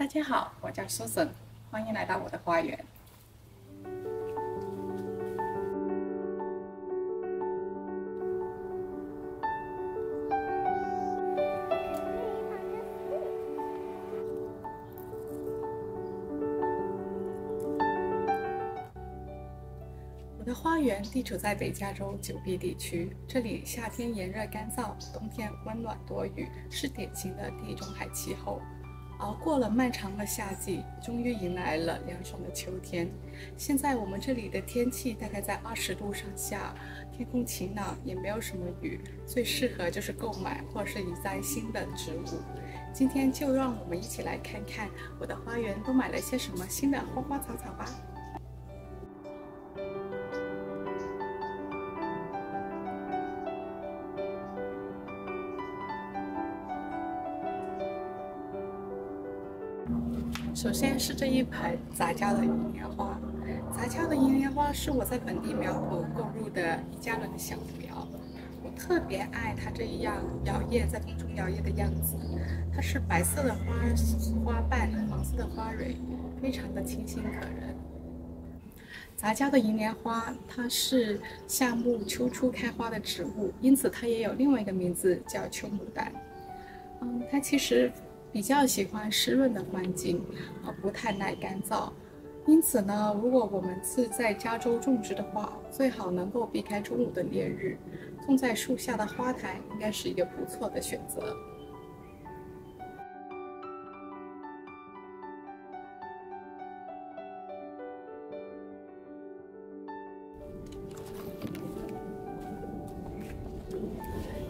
大家好，我叫 Susan， 欢迎来到我的花园。我的花园地处在北加州9B地区，这里夏天炎热干燥，冬天温暖多雨，是典型的地中海气候。熬过了漫长的夏季，终于迎来了凉爽的秋天。现在我们这里的天气大概在20度上下，天空晴朗，也没有什么雨，最适合就是购买或是移栽新的植物。今天就让我们一起来看看我的花园都买了些什么新的花花草草吧。首先是这一盆杂交的银莲花，杂交的银莲花是我在本地苗圃购入的1加仑的小苗。我特别爱它这样摇叶在风中摇曳的样子，它是白色的花瓣，黄色的花蕊，非常的清新可人。杂交的银莲花，它是夏目秋初开花的植物，因此它也有另外一个名字叫秋牡丹。它其实比较喜欢湿润的环境，不太耐干燥。因此呢，如果我们是在加州种植的话，最好能够避开中午的烈日，种在树下的花坛应该是一个不错的选择。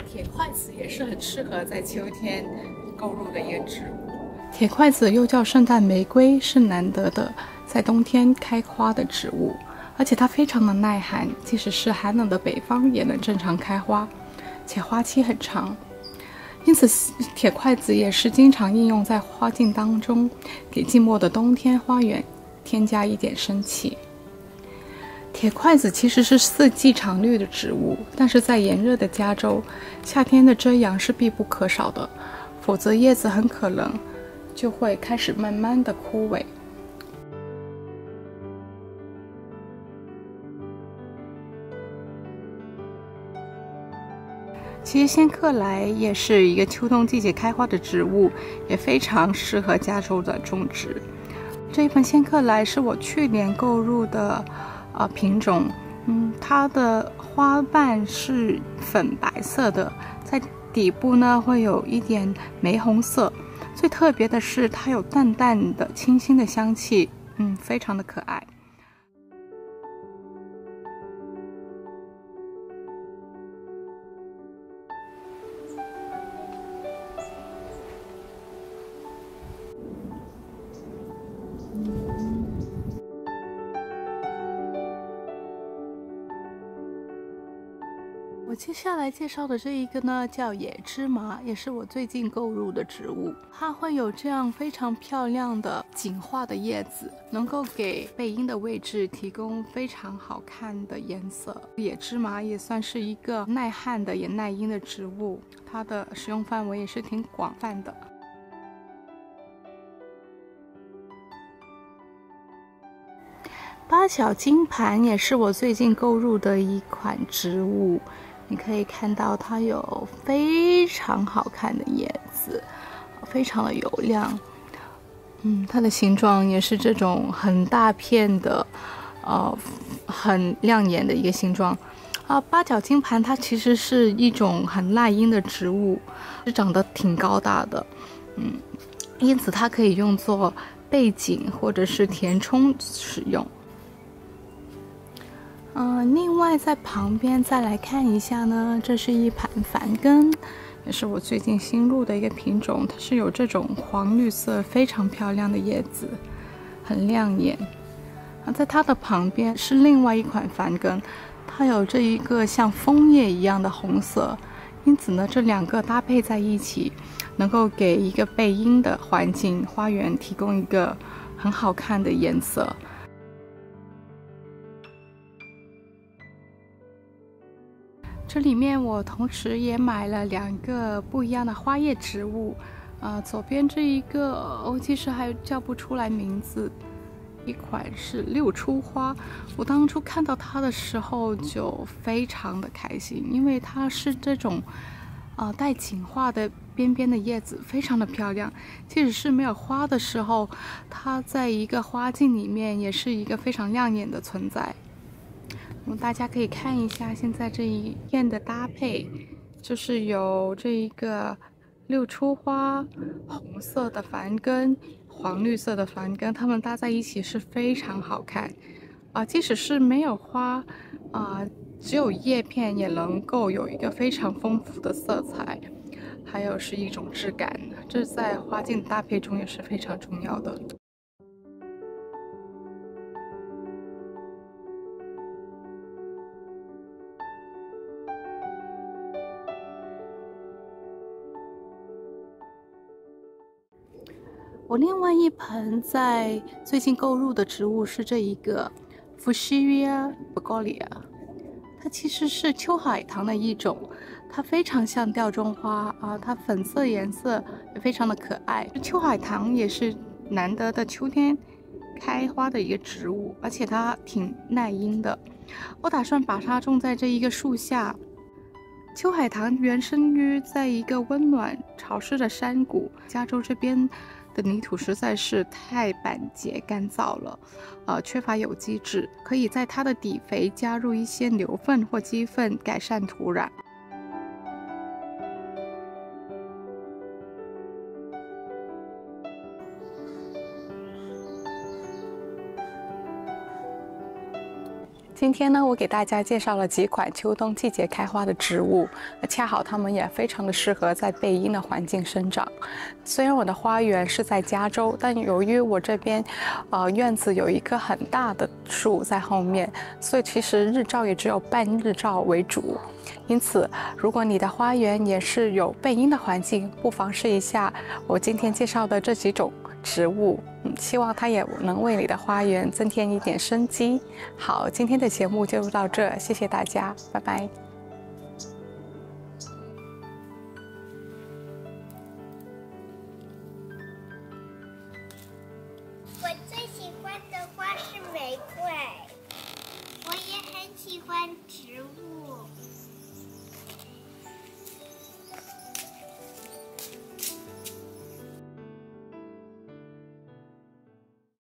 铁筷子也是很适合在秋天购入的一个植物。铁筷子又叫圣诞玫瑰，是难得的在冬天开花的植物，而且它非常的耐寒，即使是寒冷的北方也能正常开花，且花期很长。因此，铁筷子也是经常应用在花境当中，给寂寞的冬天花园添加一点生气。铁筷子其实是4季常绿的植物，但是在炎热的加州，夏天的遮阳是必不可少的，否则叶子很可能就会开始慢慢的枯萎。其实仙客来也是一个秋冬季节开花的植物，也非常适合加州的种植。这一盆仙客来是我去年购入的品种，它的花瓣是粉白色的，在底部呢会有一点玫红色。最特别的是它有淡淡的清新的香气，非常的可爱。我接下来介绍的这一个呢，叫野芝麻，也是我最近购入的植物。它会有这样非常漂亮的紧化的叶子，能够给背阴的位置提供非常好看的颜色。野芝麻也算是一个耐旱的也耐阴的植物，它的使用范围也是挺广泛的。八角金盘也是我最近购入的一款植物。你可以看到它有非常好看的叶子，非常的油亮。它的形状也是这种很大片的，很亮眼的一个形状。八角金盘它其实是一种很耐阴的植物，是长得挺高大的，因此它可以用作背景或者是填充使用。另外在旁边再来看一下呢，这是一盘梵根，也是我最近新入的一个品种，它是有这种黄绿色非常漂亮的叶子，很亮眼。在它的旁边是另外一款梵根，它有这一个像枫叶一样的红色，因此呢，这2个搭配在一起，能够给一个背阴的环境花园提供一个很好看的颜色。这里面我同时也买了2个不一样的花叶植物，左边这一个我其实还叫不出来名字，一款是六出花。我当初看到它的时候就非常的开心，因为它是这种带锦花的边边的叶子，非常的漂亮。即使是没有花的时候，它在一个花境里面也是一个非常亮眼的存在。大家可以看一下现在这一片的搭配，就是有这一个六出花，红色的繁根，黄绿色的繁根，它们搭在一起是非常好看。即使是没有花，只有叶片也能够有一个非常丰富的色彩，还有是一种质感，这在花境搭配中也是非常重要的。我另外一盆在最近购入的植物是这一个 Fuchsia begonia， 它其实是秋海棠的一种，它非常像吊钟花它粉色颜色也非常的可爱。秋海棠也是难得的秋天开花的一个植物，而且它挺耐阴的。我打算把它种在这一个树下。秋海棠原生于在一个温暖潮湿的山谷，加州这边的泥土实在是太板结干燥了，缺乏有机质，可以在它的底肥加入一些牛粪或鸡粪，改善土壤。今天呢，我给大家介绍了几款秋冬季节开花的植物，恰好它们也非常的适合在背阴的环境生长。虽然我的花园是在加州，但由于我这边，院子有一棵很大的树在后面，所以其实日照也只有半日照为主。因此，如果你的花园也是有背阴的环境，不妨试一下我今天介绍的这几种植物，希望它也能为你的花园增添一点生机。好，今天的节目就到这，谢谢大家，拜拜。